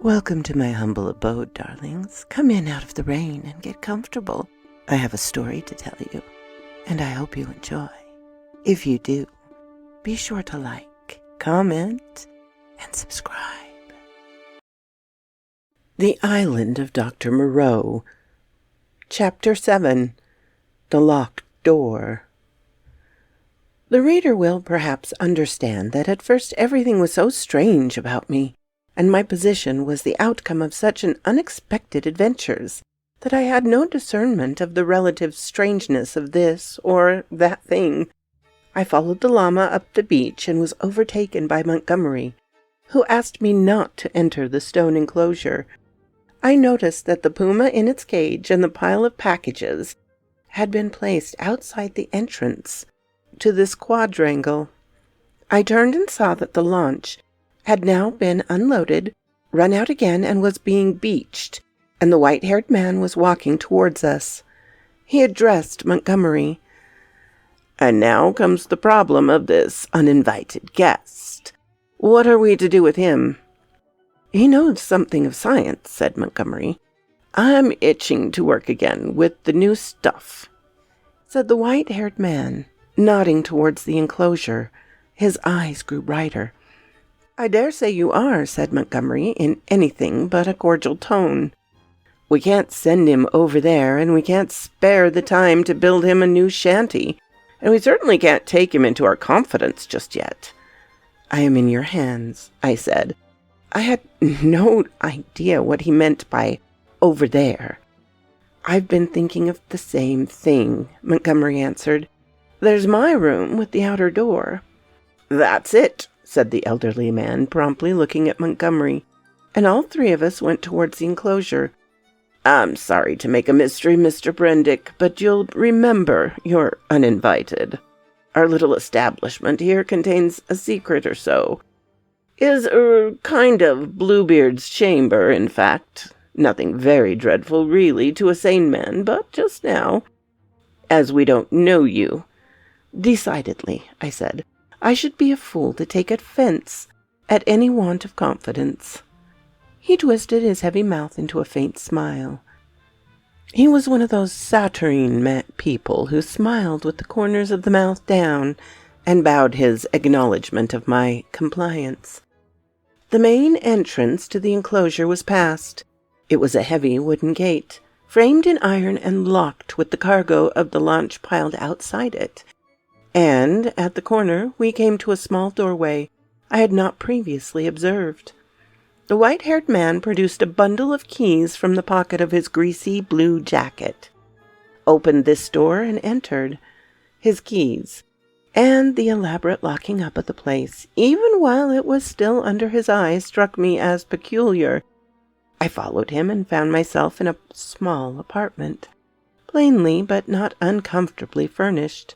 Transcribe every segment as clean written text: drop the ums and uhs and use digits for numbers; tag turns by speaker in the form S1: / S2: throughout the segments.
S1: Welcome to my humble abode, darlings. Come in out of the rain and get comfortable. I have a story to tell you, and I hope you enjoy. If you do, be sure to like, comment, and subscribe. The Island of Dr Moreau, Chapter 7, The Locked Door. The reader will perhaps understand that at first everything was so strange about me, and my position was the outcome of such an unexpected adventures, that I had no discernment of the relative strangeness of this or that thing. I followed the llama up the beach and was overtaken by Montgomery, who asked me not to enter the stone enclosure. I noticed that the puma in its cage and the pile of packages had been placed outside the entrance to this quadrangle. I turned and saw that the launch had now been unloaded, run out again, and was being beached, and the white-haired man was walking towards us. He addressed Montgomery. "And now comes the problem of this uninvited guest. What are we to do with him?" "He knows something of science," said Montgomery. "I'm itching to work again with the new stuff," said the white-haired man, nodding towards the enclosure. His eyes grew brighter. "I dare say you are," said Montgomery, in anything but a cordial tone. "We can't send him over there, and we can't spare the time to build him a new shanty, and we certainly can't take him into our confidence just yet." "I am in your hands," I said. I had no idea what he meant by over there. "I've been thinking of the same thing," Montgomery answered. "There's my room with the outer door." "That's it," said the elderly man, promptly looking at Montgomery, and all three of us went towards the enclosure. "I'm sorry to make a mystery, Mr. Brendick, but you'll remember you're uninvited. Our little establishment here contains a secret or so. Is kind of Bluebeard's chamber, in fact. Nothing very dreadful, really, to a sane man, but just now, as we don't know you—" "Decidedly," I said, "I should be a fool to take offense at any want of confidence." He twisted his heavy mouth into a faint smile. He was one of those saturnine people who smiled with the corners of the mouth down and bowed his acknowledgment of my compliance. The main entrance to the enclosure was passed. It was a heavy wooden gate, framed in iron and locked with the cargo of the launch piled outside it. And at the corner we came to a small doorway I had not previously observed. The white-haired man produced a bundle of keys from the pocket of his greasy blue jacket, opened this door and entered. His keys, and the elaborate locking up of the place, even while it was still under his eye, struck me as peculiar. I followed him and found myself in a small apartment, plainly but not uncomfortably furnished,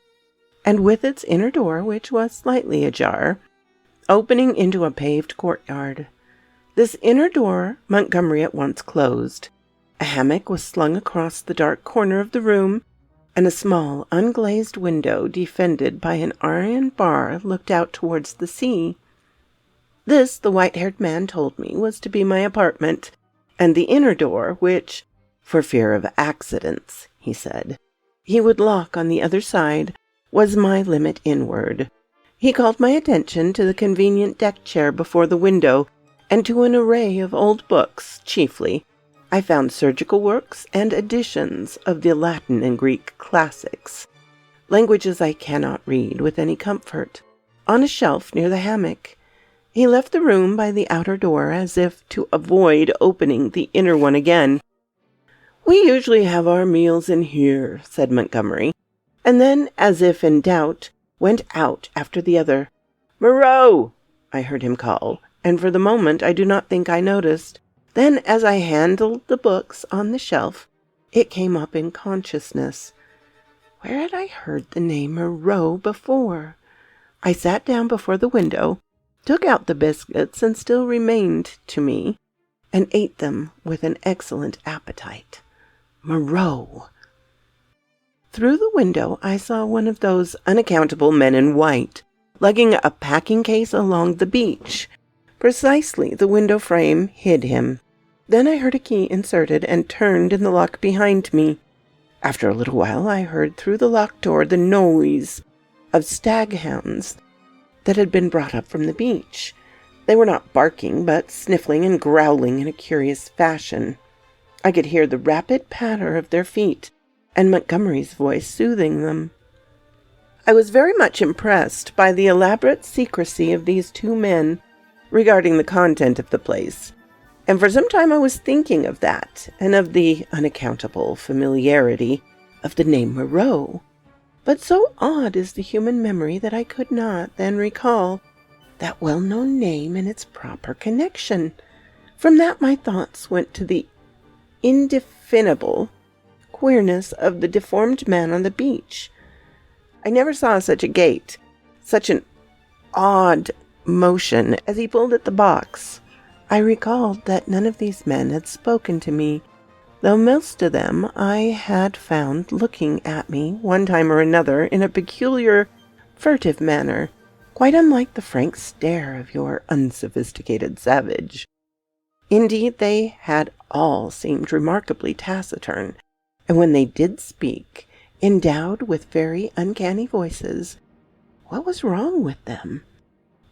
S1: and with its inner door, which was slightly ajar, opening into a paved courtyard. This inner door Montgomery at once closed. A hammock was slung across the dark corner of the room, and a small, unglazed window defended by an iron bar looked out towards the sea. This, the white-haired man told me, was to be my apartment, and the inner door, which, for fear of accidents, he said, he would lock on the other side, was my limit inward. He called my attention to the convenient deck chair before the window, and to an array of old books, chiefly. I found surgical works and editions of the Latin and Greek classics, languages I cannot read with any comfort, on a shelf near the hammock. He left the room by the outer door as if to avoid opening the inner one again. "We usually have our meals in here," said Montgomery, and then, as if in doubt, went out after the other. "Moreau!" I heard him call, and for the moment I do not think I noticed. Then, as I handled the books on the shelf, it came up in consciousness. Where had I heard the name Moreau before? I sat down before the window, took out the biscuits and still remained to me, and ate them with an excellent appetite. Moreau! Through the window I saw one of those unaccountable men in white, lugging a packing case along the beach. Precisely the window frame hid him. Then I heard a key inserted and turned in the lock behind me. After a little while I heard through the locked door the noise of staghounds that had been brought up from the beach. They were not barking, but sniffling and growling in a curious fashion. I could hear the rapid patter of their feet, and Montgomery's voice soothing them. I was very much impressed by the elaborate secrecy of these two men regarding the content of the place, and for some time I was thinking of that, and of the unaccountable familiarity of the name Moreau. But so odd is the human memory that I could not then recall that well-known name in its proper connection. From that my thoughts went to the indefinable queerness of the deformed man on the beach. I never saw such a gait, such an odd motion as he pulled at the box. I recalled that none of these men had spoken to me, though most of them I had found looking at me one time or another in a peculiar, furtive manner, quite unlike the frank stare of your unsophisticated savage. Indeed, they had all seemed remarkably taciturn, and when they did speak, endowed with very uncanny voices. What was wrong with them?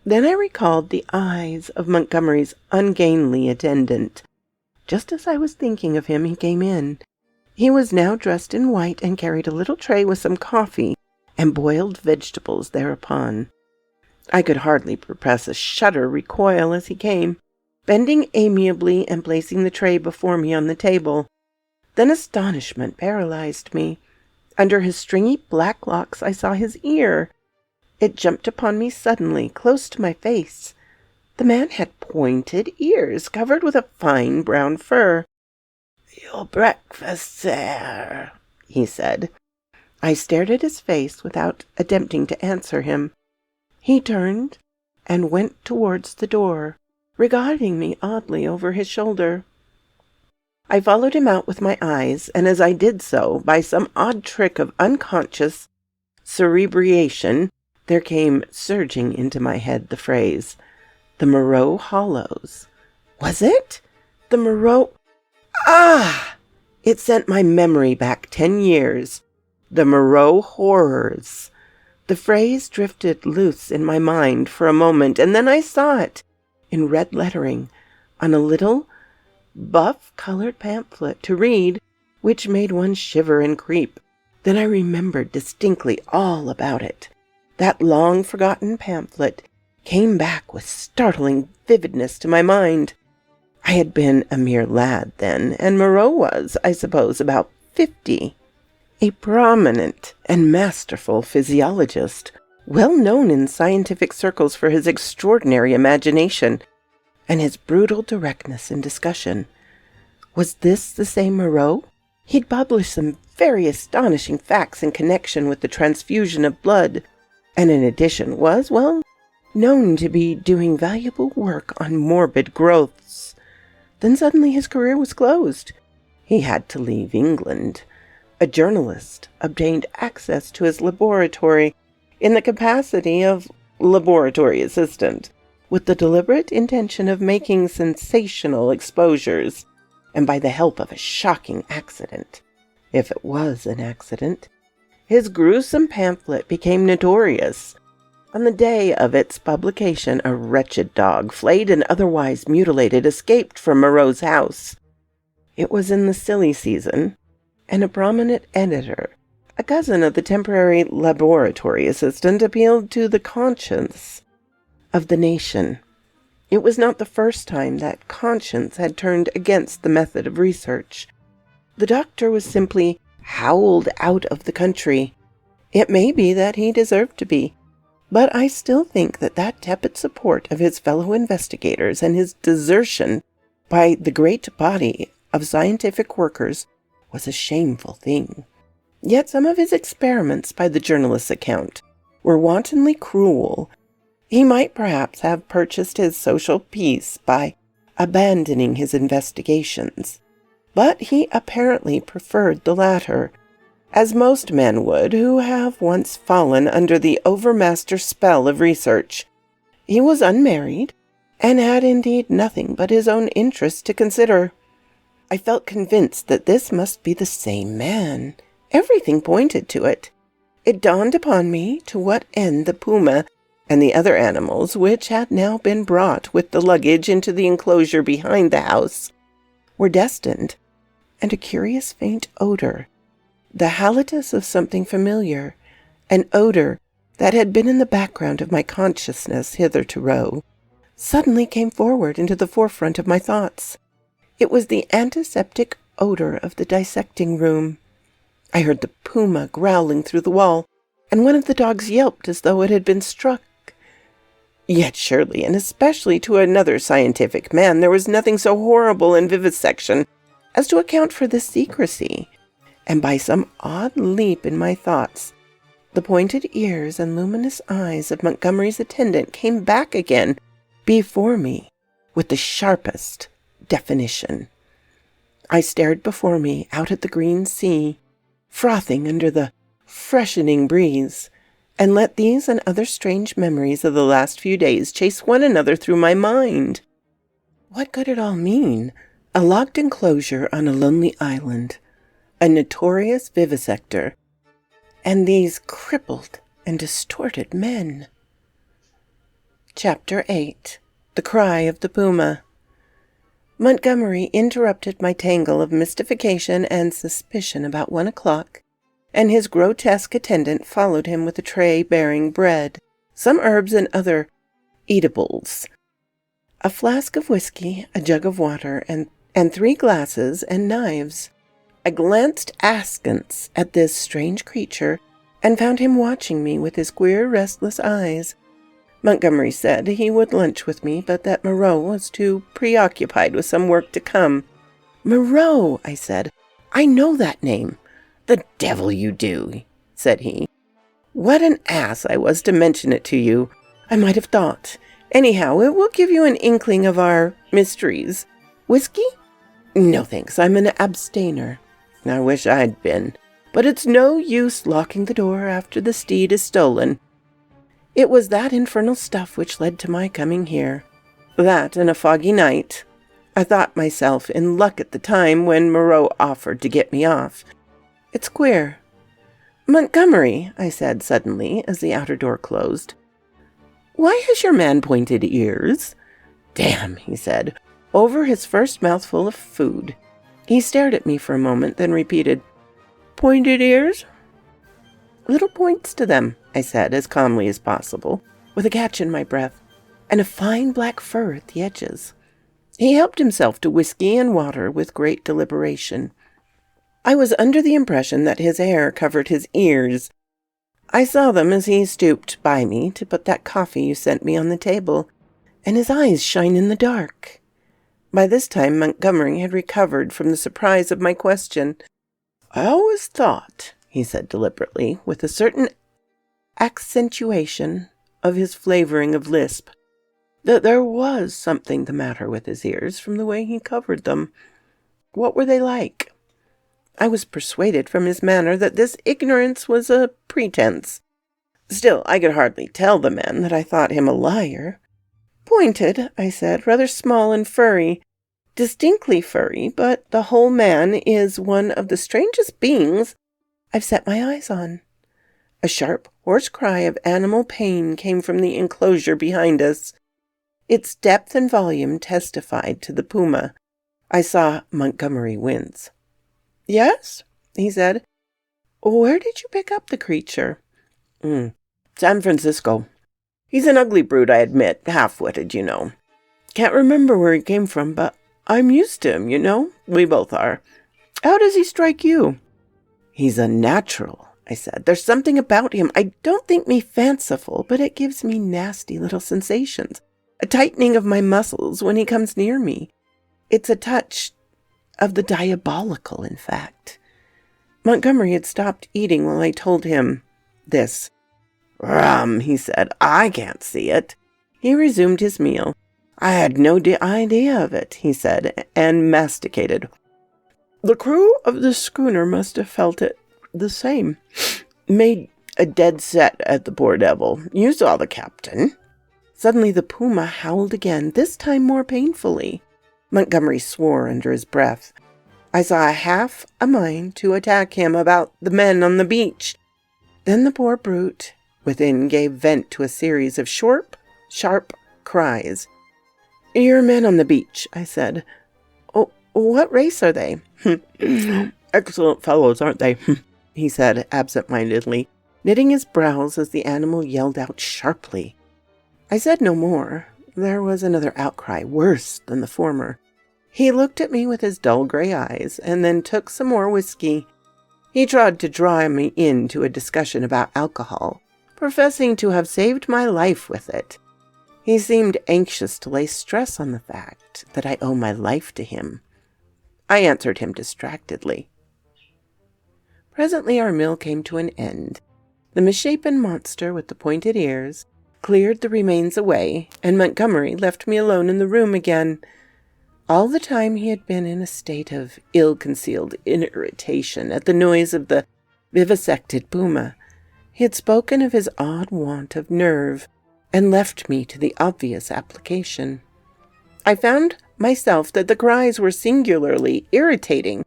S1: Then I recalled the eyes of Montgomery's ungainly attendant. Just as I was thinking of him, he came in. He was now dressed in white and carried a little tray with some coffee and boiled vegetables thereupon. I could hardly repress a shudder recoil as he came, bending amiably and placing the tray before me on the table. Then astonishment paralyzed me. Under his stringy black locks I saw his ear. It jumped upon me suddenly, close to my face. The man had pointed ears, covered with a fine brown fur. "Your breakfast, sir," he said. I stared at his face without attempting to answer him. He turned and went towards the door, regarding me oddly over his shoulder. I followed him out with my eyes, and as I did so, by some odd trick of unconscious cerebration, there came surging into my head the phrase, "The Moreau Hollows." Was it? The Moreau... Ah! It sent my memory back 10 years. The Moreau horrors. The phrase drifted loose in my mind for a moment, and then I saw it, in red lettering, on a little buff-colored pamphlet to read, which made one shiver and creep. Then I remembered distinctly all about it. That long-forgotten pamphlet came back with startling vividness to my mind. I had been a mere lad then, and Moreau was, I suppose, about 50. A prominent and masterful physiologist, well known in scientific circles for his extraordinary imagination and his brutal directness in discussion. Was this the same Moreau? He'd published some very astonishing facts in connection with the transfusion of blood, and in addition was, well, known to be doing valuable work on morbid growths. Then suddenly his career was closed. He had to leave England. A journalist obtained access to his laboratory in the capacity of laboratory assistant, with the deliberate intention of making sensational exposures, and by the help of a shocking accident, if it was an accident, his gruesome pamphlet became notorious. On the day of its publication, a wretched dog, flayed and otherwise mutilated, escaped from Moreau's house. It was in the silly season, and a prominent editor, a cousin of the temporary laboratory assistant, appealed to the conscience of the nation. It was not the first time that conscience had turned against the method of research. The doctor was simply howled out of the country. It may be that he deserved to be, but I still think that that tepid support of his fellow investigators and his desertion by the great body of scientific workers was a shameful thing. Yet some of his experiments, by the journalist's account, were wantonly cruel. He might perhaps have purchased his social peace by abandoning his investigations, but he apparently preferred the latter, as most men would who have once fallen under the overmaster spell of research. He was unmarried, and had indeed nothing but his own interest to consider. I felt convinced that this must be the same man. Everything pointed to it. It dawned upon me to what end the puma and the other animals, which had now been brought with the luggage into the enclosure behind the house, were destined, and a curious faint odor, the halitus of something familiar, an odor that had been in the background of my consciousness hitherto, suddenly came forward into the forefront of my thoughts. It was the antiseptic odor of the dissecting room. I heard the puma growling through the wall, and one of the dogs yelped as though it had been struck. Yet surely, and especially to another scientific man, there was nothing so horrible in vivisection as to account for this secrecy, and by some odd leap in my thoughts, the pointed ears and luminous eyes of Montgomery's attendant came back again before me with the sharpest definition. I stared before me out at the green sea, frothing under the freshening breeze, and let these and other strange memories of the last few days chase one another through my mind. What could it all mean? A locked enclosure on a lonely island, a notorious vivisector, and these crippled and distorted men. Chapter 8. The Cry of the Puma. Montgomery interrupted my tangle of mystification and suspicion about 1 o'clock, and his grotesque attendant followed him with a tray bearing bread, some herbs and other eatables, a flask of whiskey, a jug of water, and 3 glasses and knives. I glanced askance at this strange creature, and found him watching me with his queer, restless eyes. Montgomery said he would lunch with me, but that Moreau was too preoccupied with some work to come. "Moreau," I said. "I know that name." "The devil you do," said he. "What an ass I was to mention it to you. I might have thought. Anyhow, it will give you an inkling of our mysteries. Whiskey? No thanks, I'm an abstainer. I wish I'd been. But it's no use locking the door after the steed is stolen. It was that infernal stuff which led to my coming here. That and a foggy night. I thought myself in luck at the time when Moreau offered to get me off. It's queer." "Montgomery," I said suddenly as the outer door closed, "why has your man pointed ears?" "Damn," he said, over his first mouthful of food. He stared at me for a moment, then repeated, "Pointed ears?" "Little points to them," I said as calmly as possible, with a catch in my breath, "and a fine black fur at the edges." He helped himself to whiskey and water with great deliberation. I was under the impression that his hair covered his ears. I saw them as he stooped by me to put that coffee you sent me on the table, and his eyes shine in the dark. By this time Montgomery had recovered from the surprise of my question. "I always thought," he said deliberately, with a certain accentuation of his flavoring of lisp, "that there was something the matter with his ears from the way he covered them. What were they like?" I was persuaded from his manner that this ignorance was a pretense. Still, I could hardly tell the man that I thought him a liar. "Pointed," I said, "rather small and furry. Distinctly furry, but the whole man is one of the strangest beings I've set my eyes on." A sharp, hoarse cry of animal pain came from the enclosure behind us. Its depth and volume testified to the puma. I saw Montgomery wince. "Yes?" he said. "Where did you pick up the creature?" "San Francisco. He's an ugly brute, I admit, half-witted, you know. Can't remember where he came from, but I'm used to him, you know. We both are. How does he strike you?" "He's a natural," I said. "There's something about him. I don't think me fanciful, but it gives me nasty little sensations. A tightening of my muscles when he comes near me. It's a touch of the diabolical, in fact." Montgomery had stopped eating while I told him this. "Rum," he said. "I can't see it." He resumed his meal. "I had no idea of it," he said, and masticated. "The crew of the schooner must have felt it the same. Made a dead set at the poor devil. You saw the captain." Suddenly the puma howled again, this time more painfully. Montgomery swore under his breath. I saw half a mind to attack him about the men on the beach. Then the poor brute within gave vent to a series of short, sharp cries. "Your men on the beach," I said. "Oh, what race are they?" "Excellent fellows, aren't they?" he said absent-mindedly, knitting his brows as the animal yelled out sharply. I said no more. There was another outcry, worse than the former. He looked at me with his dull gray eyes, and then took some more whiskey. He tried to draw me into a discussion about alcohol, professing to have saved my life with it. He seemed anxious to lay stress on the fact that I owe my life to him. I answered him distractedly. Presently our meal came to an end. The misshapen monster with the pointed ears cleared the remains away, and Montgomery left me alone in the room again. All the time he had been in a state of ill-concealed irritation at the noise of the vivisected puma. He had spoken of his odd want of nerve, and left me to the obvious application. I found myself that the cries were singularly irritating,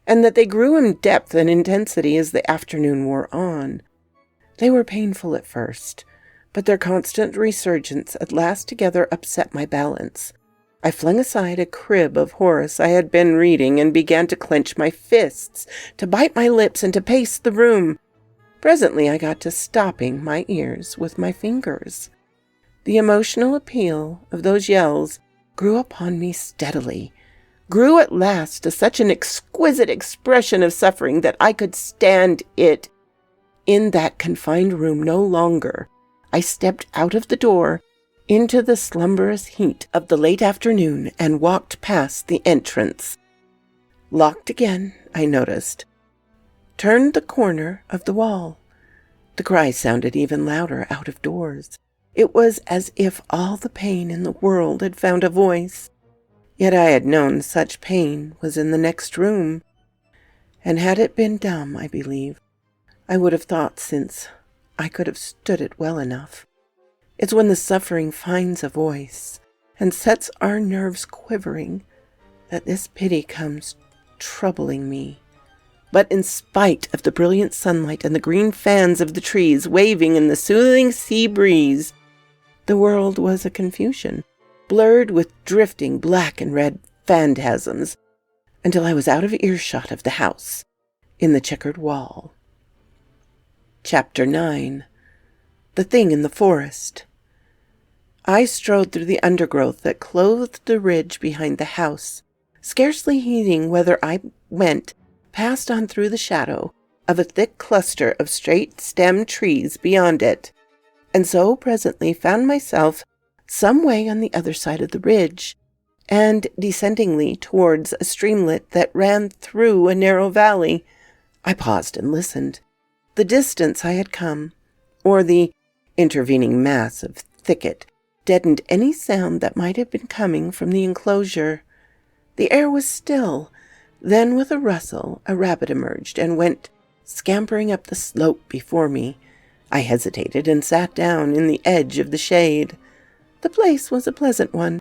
S1: and that they grew in depth and intensity as the afternoon wore on. They were painful at first, but their constant resurgence at last together upset my balance. I flung aside a crib of Horace I had been reading and began to clench my fists, to bite my lips, and to pace the room. Presently I got to stopping my ears with my fingers. The emotional appeal of those yells grew upon me steadily, grew at last to such an exquisite expression of suffering that I could stand it in that confined room no longer. I stepped out of the door into the slumberous heat of the late afternoon and walked past the entrance. Locked again, I noticed. Turned the corner of the wall. The cry sounded even louder out of doors. It was as if all the pain in the world had found a voice. Yet I had known such pain was in the next room. And had it been dumb, I believe, I would have thought, since I could have stood it well enough. It's when the suffering finds a voice and sets our nerves quivering that this pity comes troubling me. But in spite of the brilliant sunlight and the green fans of the trees waving in the soothing sea breeze, the world was a confusion, blurred with drifting black and red phantasms, until I was out of earshot of the house in the checkered wall. Chapter 9. The Thing in the Forest. I strode through the undergrowth that clothed the ridge behind the house, scarcely heeding whether I went passed on through the shadow of a thick cluster of straight-stemmed trees beyond it, and so presently found myself some way on the other side of the ridge, and descendingly towards a streamlet that ran through a narrow valley. I paused and listened. The distance I had come, or the intervening mass of thicket, deadened any sound that might have been coming from the enclosure. The air was still. Then with a rustle a rabbit emerged and went scampering up the slope before me. I hesitated and sat down in the edge of the shade. The place was a pleasant one.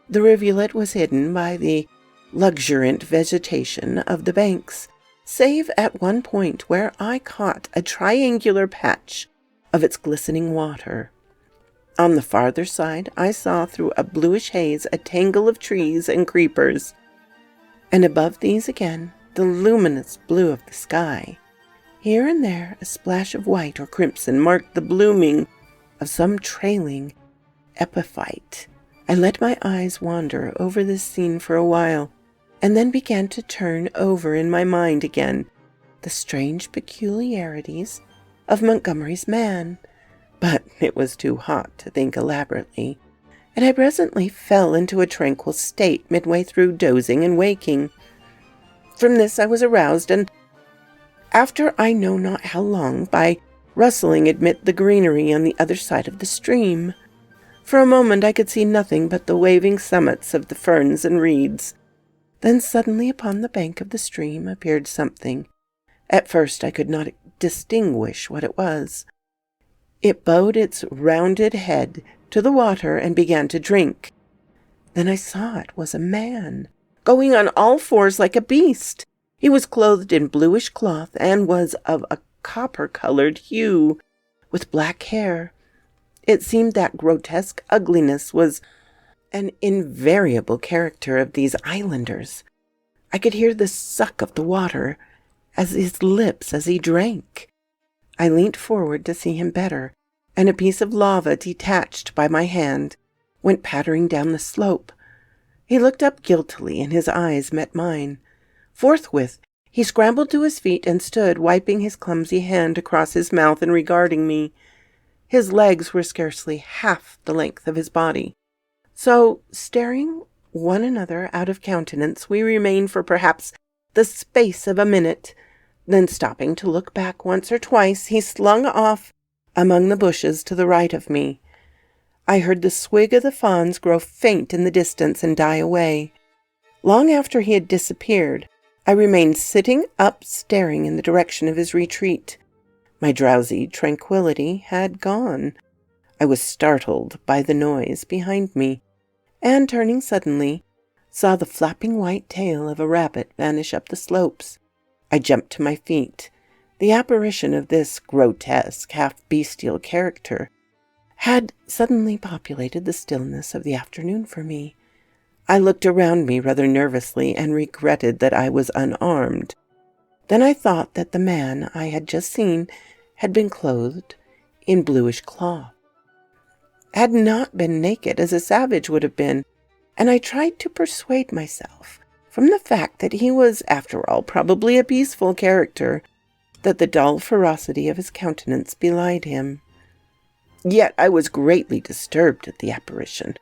S1: The rivulet was hidden by the luxuriant vegetation of the banks, save at one point where I caught a triangular patch of its glistening water. On the farther side I saw through a bluish haze a tangle of trees and creepers, and above these again the luminous blue of the sky. Here and there a splash of white or crimson marked the blooming of some trailing epiphyte. I let my eyes wander over this scene for a while, and then began to turn over in my mind again the strange peculiarities of Montgomery's man. But it was too hot to think elaborately, and I presently fell into a tranquil state midway through dozing and waking. From this I was aroused, and after I know not how long, by rustling amid the greenery on the other side of the stream. For a moment I could see nothing but the waving summits of the ferns and reeds. Then suddenly upon the bank of the stream appeared something. At first I could not distinguish what it was. It bowed its rounded head to the water and began to drink. Then I saw it was a man, going on all fours like a beast. He was clothed in bluish cloth and was of a copper-colored hue, with black hair. It seemed that grotesque ugliness was an invariable character of these islanders. I could hear the suck of the water as his lips as he drank. I leant forward to see him better, and a piece of lava detached by my hand went pattering down the slope. He looked up guiltily, and his eyes met mine. Forthwith, he scrambled to his feet and stood wiping his clumsy hand across his mouth and regarding me. His legs were scarcely half the length of his body. So, staring one another out of countenance, we remained for perhaps the space of a minute. Then, stopping to look back once or twice, he slunk off among the bushes to the right of me. I heard the swig of the fawns grow faint in the distance and die away. Long after he had disappeared, I remained sitting up staring in the direction of his retreat. My drowsy tranquillity had gone. I was startled by the noise behind me, and turning suddenly, saw the flapping white tail of a rabbit vanish up the slopes. I jumped to my feet. The apparition of this grotesque, half-bestial character had suddenly populated the stillness of the afternoon for me. I looked around me rather nervously and regretted that I was unarmed. Then I thought that the man I had just seen had been clothed in bluish cloth, had not been naked as a savage would have been, and I tried to persuade myself, from the fact that he was, after all, probably a peaceful character, that the dull ferocity of his countenance belied him. Yet I was greatly disturbed at the apparition.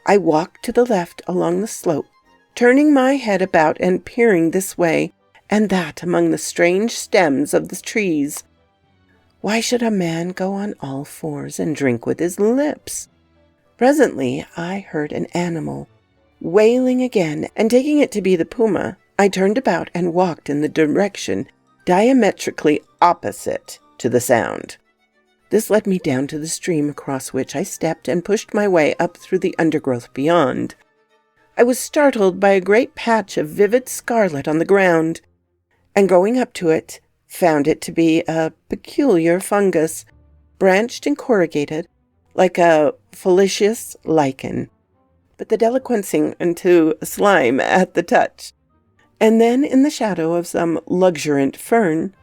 S1: I walked to the left along the slope, turning my head about and peering this way and that among the strange stems of the trees. Why should a man go on all fours and drink with his lips? Presently I heard an animal wailing again, and taking it to be the puma, I turned about and walked in the direction diametrically opposite to the sound. This led me down to the stream, across which I stepped and pushed my way up through the undergrowth beyond. I was startled by a great patch of vivid scarlet on the ground, and going up to it, found it to be a peculiar fungus, branched and corrugated, like a foliaceous lichen, but the deliquescing into slime at the touch. And then, in the shadow of some luxuriant fern,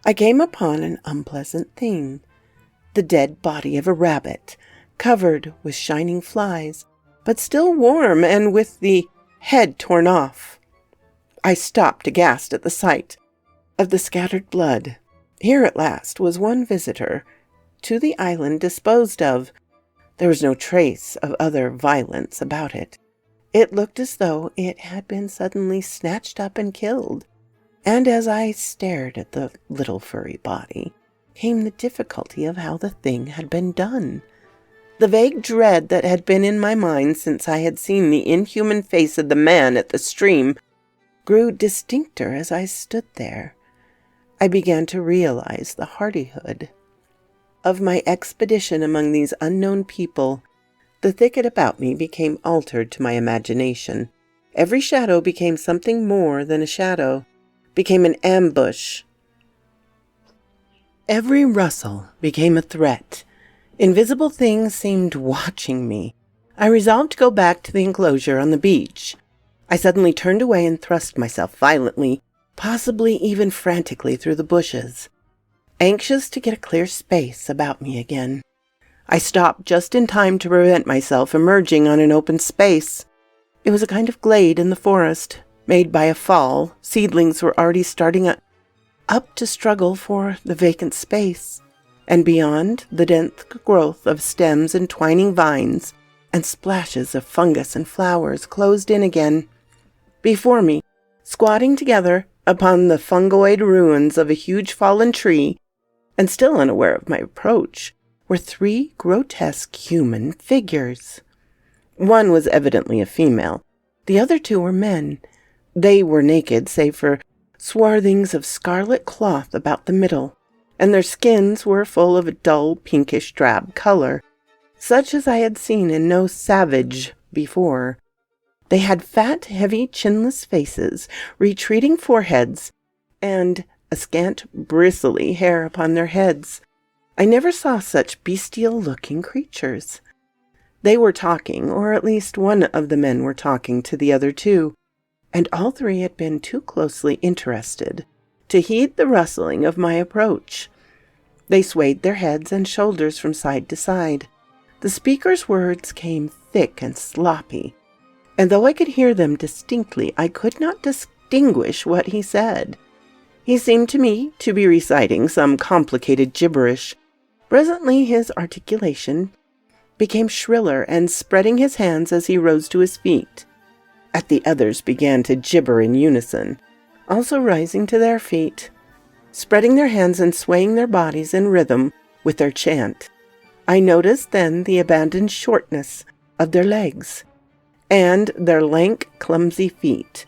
S1: I came upon an unpleasant thing, the dead body of a rabbit, covered with shining flies, but still warm and with the head torn off. I stopped aghast at the sight of the scattered blood. Here at last was one visitor to the island disposed of. There was no trace of other violence about it. It looked as though it had been suddenly snatched up and killed. And as I stared at the little furry body, came the difficulty of how the thing had been done. The vague dread that had been in my mind since I had seen the inhuman face of the man at the stream grew distincter as I stood there. I began to realize the hardihood of my expedition among these unknown people. The thicket about me became altered to my imagination. Every shadow became something more than a shadow, became an ambush. Every rustle became a threat. Invisible things seemed watching me. I resolved to go back to the enclosure on the beach. I suddenly turned away and thrust myself violently, possibly even frantically, through the bushes, anxious to get a clear space about me again. I stopped just in time to prevent myself emerging on an open space. It was a kind of glade in the forest, made by a fall. Seedlings were already starting up to struggle for the vacant space, and beyond, the dense growth of stems and twining vines and splashes of fungus and flowers closed in again. Before me, squatting together upon the fungoid ruins of a huge fallen tree, and still unaware of my approach, were three grotesque human figures. One was evidently a female. The other two were men. They were naked, save for swathings of scarlet cloth about the middle, and their skins were full of a dull pinkish drab color. such as I had seen in no savage before. They had fat, heavy, chinless faces, retreating foreheads, and a scant, bristly hair upon their heads. I never saw such bestial-looking creatures. They were talking, or at least one of the men were talking to the other two, and all three had been too closely interested to heed the rustling of my approach. They swayed their heads and shoulders from side to side. The speaker's words came thick and sloppy, and though I could hear them distinctly, I could not distinguish what he said. He seemed to me to be reciting some complicated gibberish. Presently his articulation became shriller, and spreading his hands as he rose to his feet, at the others began to gibber in unison, also rising to their feet, spreading their hands and swaying their bodies in rhythm with their chant. I noticed then the abandoned shortness of their legs and their lank, clumsy feet.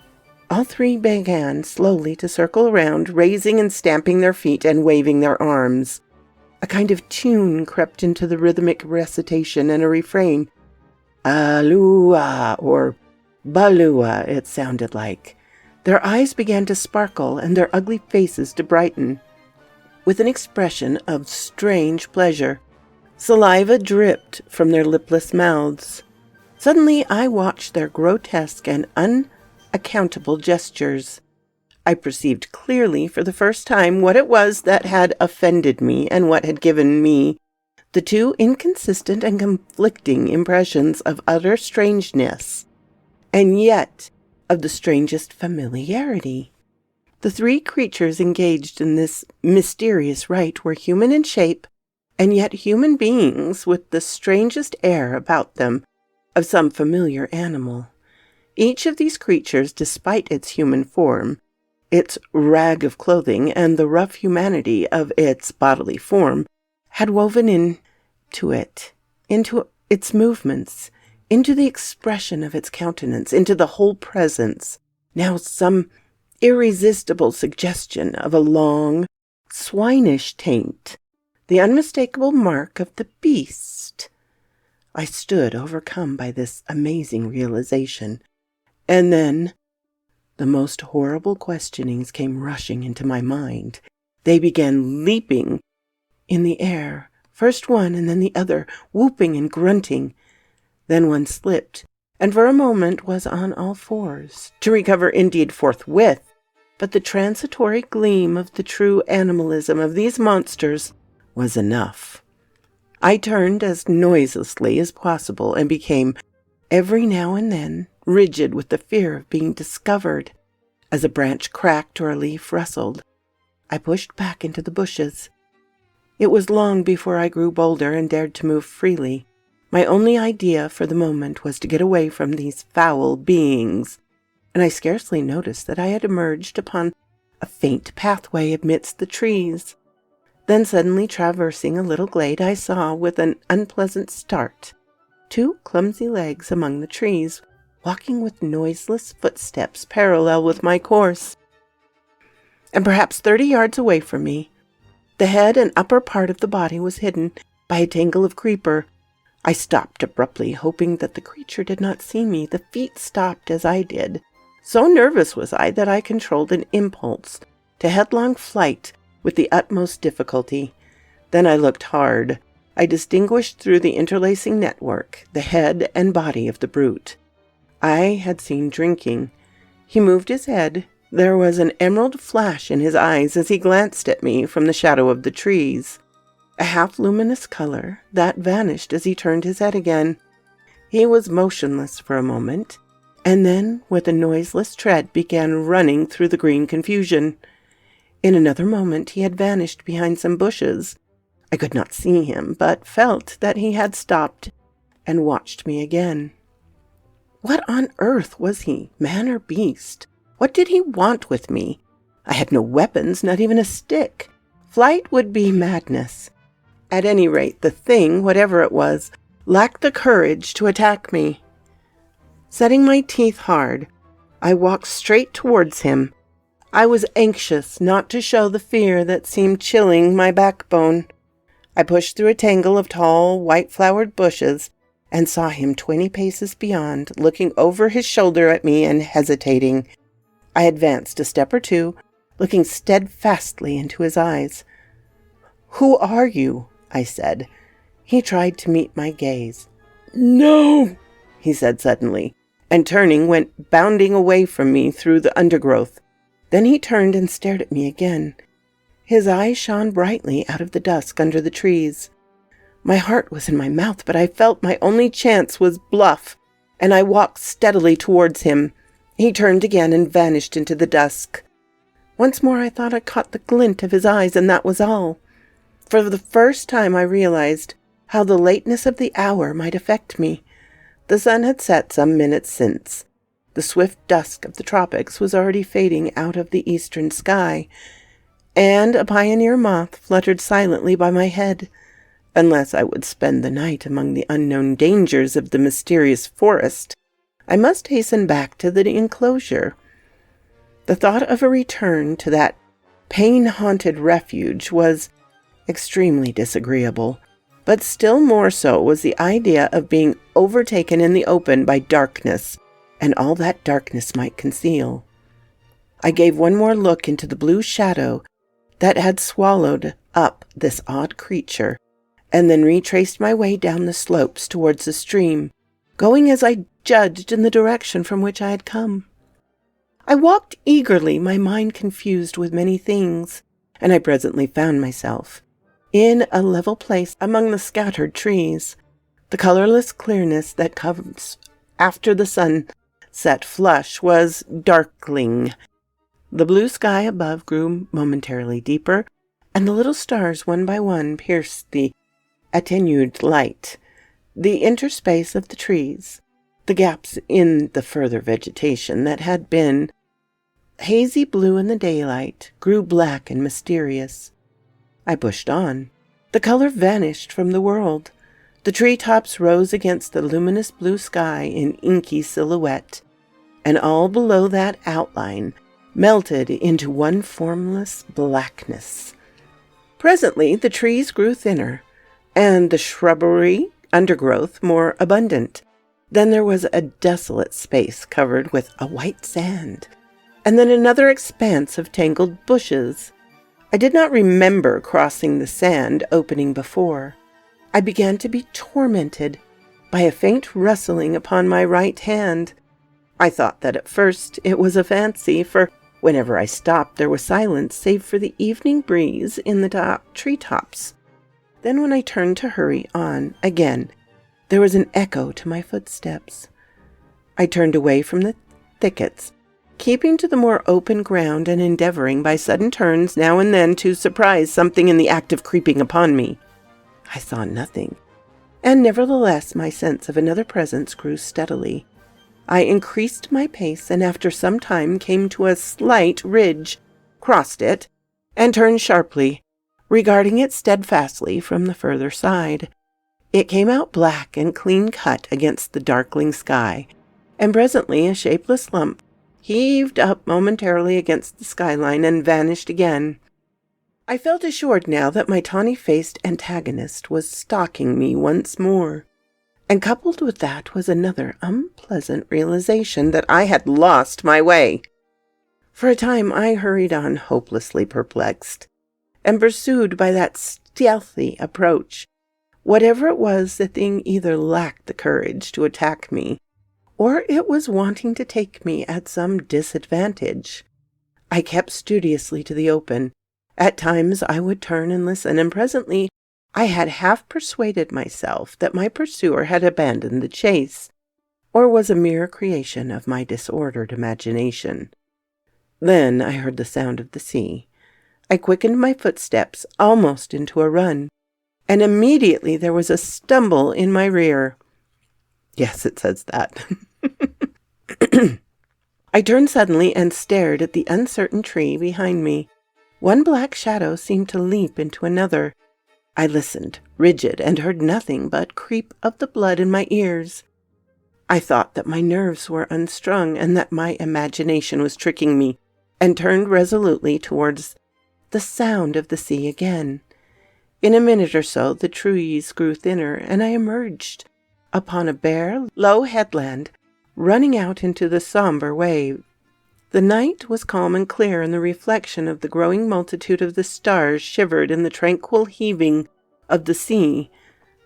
S1: All three began slowly to circle around, raising and stamping their feet and waving their arms. A kind of tune crept into the rhythmic recitation, and a refrain. Alua, or Balua, it sounded like. Their eyes began to sparkle, and their ugly faces to brighten, with an expression of strange pleasure. Saliva dripped from their lipless mouths. Suddenly I watched their grotesque and unaccountable gestures. I perceived clearly for the first time what it was that had offended me and what had given me the two inconsistent and conflicting impressions of utter strangeness, and yet of the strangest familiarity. The three creatures engaged in this mysterious rite were human in shape, and yet human beings with the strangest air about them of some familiar animal. Each of these creatures, despite its human form, its rag of clothing, and the rough humanity of its bodily form, had woven into its movements, into the expression of its countenance, into the whole presence, now some irresistible suggestion of a long, swinish taint, the unmistakable mark of the beast. I stood overcome by this amazing realization, and then the most horrible questionings came rushing into my mind. They began leaping in the air, first one and then the other, whooping and grunting. Then one slipped, and for a moment was on all fours, to recover indeed forthwith, but the transitory gleam of the true animalism of these monsters was enough. I turned as noiselessly as possible, and became, every now and then, rigid with the fear of being discovered. As a branch cracked or a leaf rustled, I pushed back into the bushes. It was long before I grew bolder and dared to move freely. My only idea for the moment was to get away from these foul beings, and I scarcely noticed that I had emerged upon a faint pathway amidst the trees. Then suddenly traversing a little glade, I saw, with an unpleasant start, two clumsy legs among the trees, walking with noiseless footsteps parallel with my course. And perhaps 30 yards away from me, the head and upper part of the body was hidden by a tangle of creeper. I stopped abruptly, hoping that the creature did not see me. The feet stopped as I did. So nervous was I that I controlled an impulse to headlong flight with the utmost difficulty. Then I looked hard. I distinguished through the interlacing network the head and body of the brute I had seen drinking. He moved his head. There was an emerald flash in his eyes as he glanced at me from the shadow of the trees, a half-luminous color that vanished as he turned his head again. He was motionless for a moment, and then, with a noiseless tread, began running through the green confusion. In another moment he had vanished behind some bushes. I could not see him, but felt that he had stopped and watched me again. What on earth was he, man or beast? What did he want with me? I had no weapons, not even a stick. Flight would be madness. At any rate, the thing, whatever it was, lacked the courage to attack me. Setting my teeth hard, I walked straight towards him. I was anxious not to show the fear that seemed chilling my backbone. I pushed through a tangle of tall, white-flowered bushes and saw him 20 paces beyond, looking over his shoulder at me and hesitating. I advanced a step or two, looking steadfastly into his eyes. "Who are you?" I said. He tried to meet my gaze. "No!" he said suddenly, and turning, went bounding away from me through the undergrowth. Then he turned and stared at me again. His eyes shone brightly out of the dusk under the trees. My heart was in my mouth, but I felt my only chance was bluff, and I walked steadily towards him. He turned again and vanished into the dusk. Once more I thought I caught the glint of his eyes, and that was all. For the first time I realized how the lateness of the hour might affect me. The sun had set some minutes since. The swift dusk of the tropics was already fading out of the eastern sky, and a pioneer moth fluttered silently by my head. Unless I would spend the night among the unknown dangers of the mysterious forest, I must hasten back to the enclosure. The thought of a return to that pain-haunted refuge was extremely disagreeable, but still more so was the idea of being overtaken in the open by darkness, and all that darkness might conceal. I gave one more look into the blue shadow that had swallowed up this odd creature, and then retraced my way down the slopes towards the stream, going as I judged in the direction from which I had come. I walked eagerly, my mind confused with many things, and I presently found myself in a level place among the scattered trees. The colorless clearness that comes after the sunset flush was darkling. The blue sky above grew momentarily deeper, and the little stars one by one pierced the attenuated light. The interspace of the trees, the gaps in the further vegetation that had been hazy blue in the daylight, grew black and mysterious. I pushed on. The color vanished from the world. The treetops rose against the luminous blue sky in inky silhouette, and all below that outline melted into one formless blackness. Presently the trees grew thinner, and the shrubbery undergrowth more abundant. Then there was a desolate space covered with a white sand, and then another expanse of tangled bushes. I did not remember crossing the sand opening before. I began to be tormented by a faint rustling upon my right hand. I thought that at first it was a fancy, for whenever I stopped there was silence save for the evening breeze in the treetops. Then when I turned to hurry on again, there was an echo to my footsteps. I turned away from the thickets, keeping to the more open ground and endeavoring by sudden turns now and then to surprise something in the act of creeping upon me. I saw nothing, and nevertheless my sense of another presence grew steadily. I increased my pace, and after some time came to a slight ridge, crossed it, and turned sharply, regarding it steadfastly from the further side. It came out black and clean-cut against the darkling sky, and presently a shapeless lump heaved up momentarily against the skyline and vanished again. I felt assured now that my tawny-faced antagonist was stalking me once more, and coupled with that was another unpleasant realization that I had lost my way. For a time I hurried on hopelessly perplexed, and pursued by that stealthy approach. Whatever it was, the thing either lacked the courage to attack me, or it was wanting to take me at some disadvantage. I kept studiously to the open. At times I would turn and listen, and presently I had half persuaded myself that my pursuer had abandoned the chase, or was a mere creation of my disordered imagination. Then I heard the sound of the sea. I quickened my footsteps almost into a run, and immediately there was a stumble in my rear. Yes, it says that. I turned suddenly and stared at the uncertain tree behind me. One black shadow seemed to leap into another. I listened, rigid, and heard nothing but creep of the blood in my ears. I thought that my nerves were unstrung and that my imagination was tricking me, and turned resolutely towards the sound of the sea again. In a minute or so, the trees grew thinner, and I emerged upon a bare, low headland running out into the somber wave. The night was calm and clear, and the reflection of the growing multitude of the stars shivered in the tranquil heaving of the sea.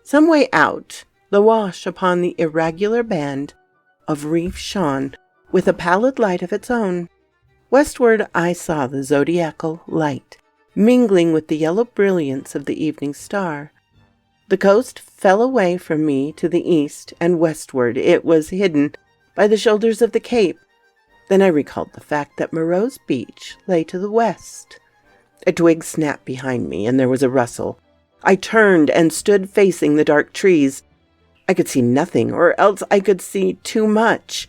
S1: Some way out, the wash upon the irregular band of reef shone with a pallid light of its own. Westward I saw the zodiacal light, mingling with the yellow brilliance of the evening star. The coast fell away from me to the east, and westward it was hidden by the shoulders of the cape. Then I recalled the fact that Moreau's beach lay to the west. A twig snapped behind me, and there was a rustle. I turned and stood facing the dark trees. I could see nothing, or else I could see too much.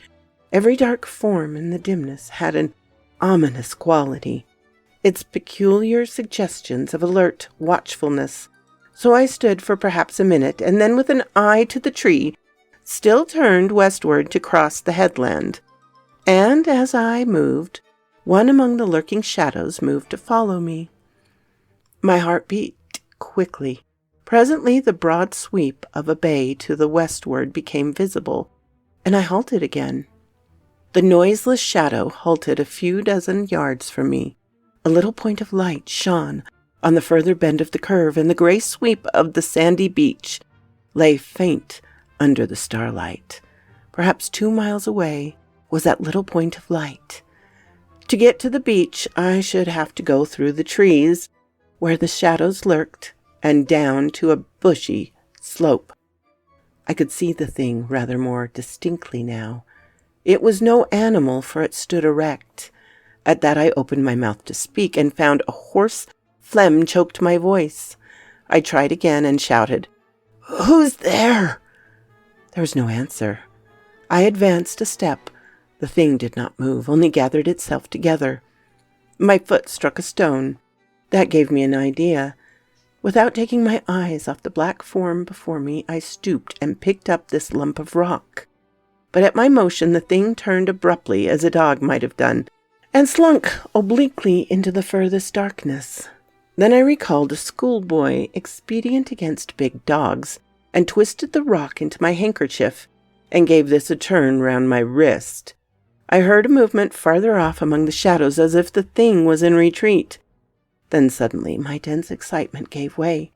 S1: Every dark form in the dimness had an ominous quality, its peculiar suggestions of alert watchfulness. So I stood for perhaps a minute, and then with an eye to the tree, still turned westward to cross the headland. And as I moved, one among the lurking shadows moved to follow me. My heart beat quickly. Presently the broad sweep of a bay to the westward became visible, and I halted again. The noiseless shadow halted a few dozen yards from me. A little point of light shone on the further bend of the curve, and the gray sweep of the sandy beach lay faint under the starlight. Perhaps 2 miles away was that little point of light. To get to the beach, I should have to go through the trees, where the shadows lurked, and down to a bushy slope. I could see the thing rather more distinctly now. It was no animal, for it stood erect. At that I opened my mouth to speak, and found a hoarse phlegm choked my voice. I tried again and shouted, "Who's there?" There was no answer. I advanced a step. The thing did not move, only gathered itself together. My foot struck a stone. That gave me an idea. Without taking my eyes off the black form before me, I stooped and picked up this lump of rock. But at my motion the thing turned abruptly, as a dog might have done, and slunk obliquely into the furthest darkness. Then I recalled a schoolboy expedient against big dogs, and twisted the rock into my handkerchief, and gave this a turn round my wrist. I heard a movement farther off among the shadows, as if the thing was in retreat. Then suddenly my tense excitement gave way.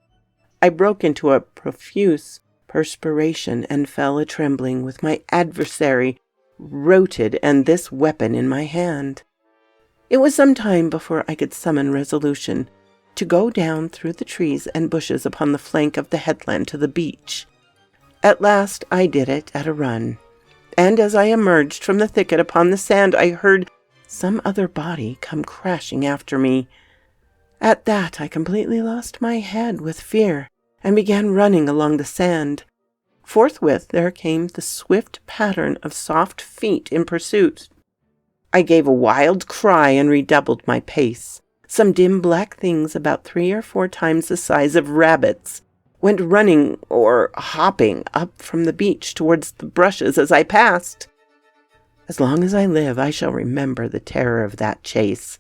S1: I broke into a profuse perspiration, and fell a-trembling with my adversary routed and this weapon in my hand. It was some time before I could summon resolution to go down through the trees and bushes upon the flank of the headland to the beach. At last I did it at a run, and as I emerged from the thicket upon the sand, I heard some other body come crashing after me. At that I completely lost my head with fear, and began running along the sand. Forthwith there came the swift pattern of soft feet in pursuit. I gave a wild cry and redoubled my pace. Some dim black things about 3 or 4 times the size of rabbits went running or hopping up from the beach towards the brushes as I passed. As long as I live, I shall remember the terror of that chase.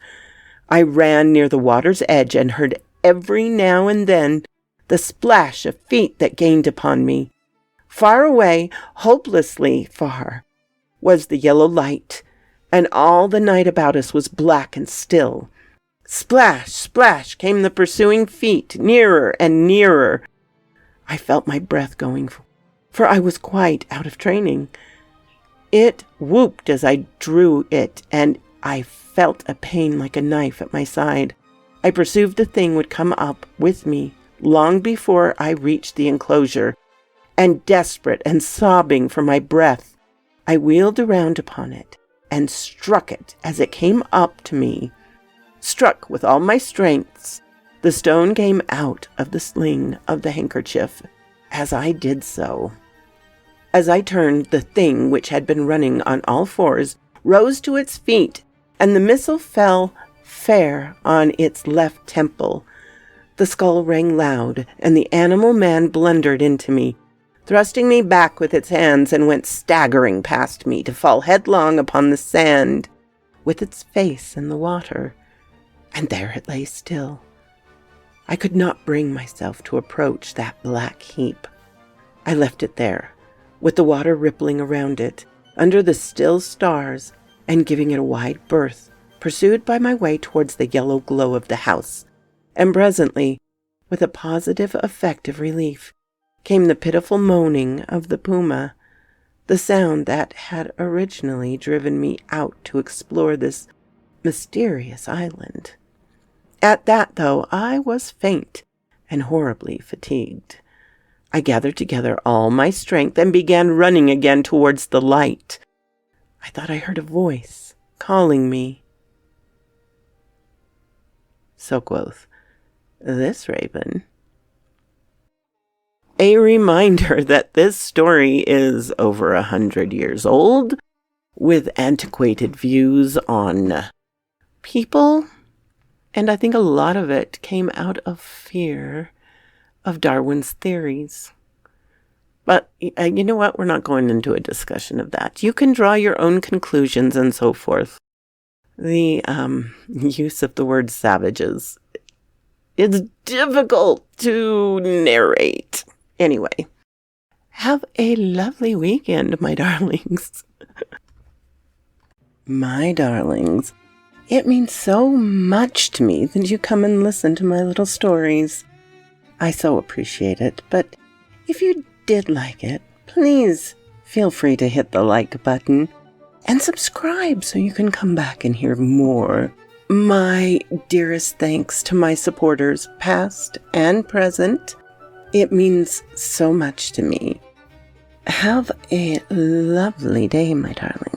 S1: I ran near the water's edge and heard every now and then the splash of feet that gained upon me. Far away, hopelessly far, was the yellow light, and all the night about us was black and still. Splash, splash came the pursuing feet, nearer and nearer. I felt my breath going, for I was quite out of training. It whooped as I drew it, and I felt a pain like a knife at my side. I perceived the thing would come up with me long before I reached the enclosure, and desperate and sobbing for my breath, I wheeled around upon it and struck it as it came up to me. Struck with all my strengths, the stone came out of the sling of the handkerchief as I did so. As I turned, the thing, which had been running on all fours, rose to its feet, and the missile fell fair on its left temple. The skull rang loud, and the animal man blundered into me, thrusting me back with its hands, and went staggering past me to fall headlong upon the sand, with its face in the water. And there it lay still, I could not bring myself to approach that black heap. I left it there, with the water rippling around it, under the still stars, and giving it a wide berth, pursued by my way towards the yellow glow of the house. And presently, with a positive effect of relief, came the pitiful moaning of the puma, the sound that had originally driven me out to explore this mysterious island. At that, though, I was faint and horribly fatigued. I gathered together all my strength and began running again towards the light. I thought I heard a voice calling me. So quoth this raven. A reminder that this story is over 100 years old, with antiquated views on people, and I think a lot of it came out of fear of Darwin's theories. But you know what? We're not going into a discussion of that. You can draw your own conclusions and so forth. The use of the word savages, it's difficult to narrate. Anyway, have a lovely weekend, my darlings. My darlings, it means so much to me that you come and listen to my little stories. I so appreciate it, but if you did like it, please feel free to hit the like button and subscribe so you can come back and hear more. My dearest thanks to my supporters, past and present. It means so much to me. Have a lovely day, my darling.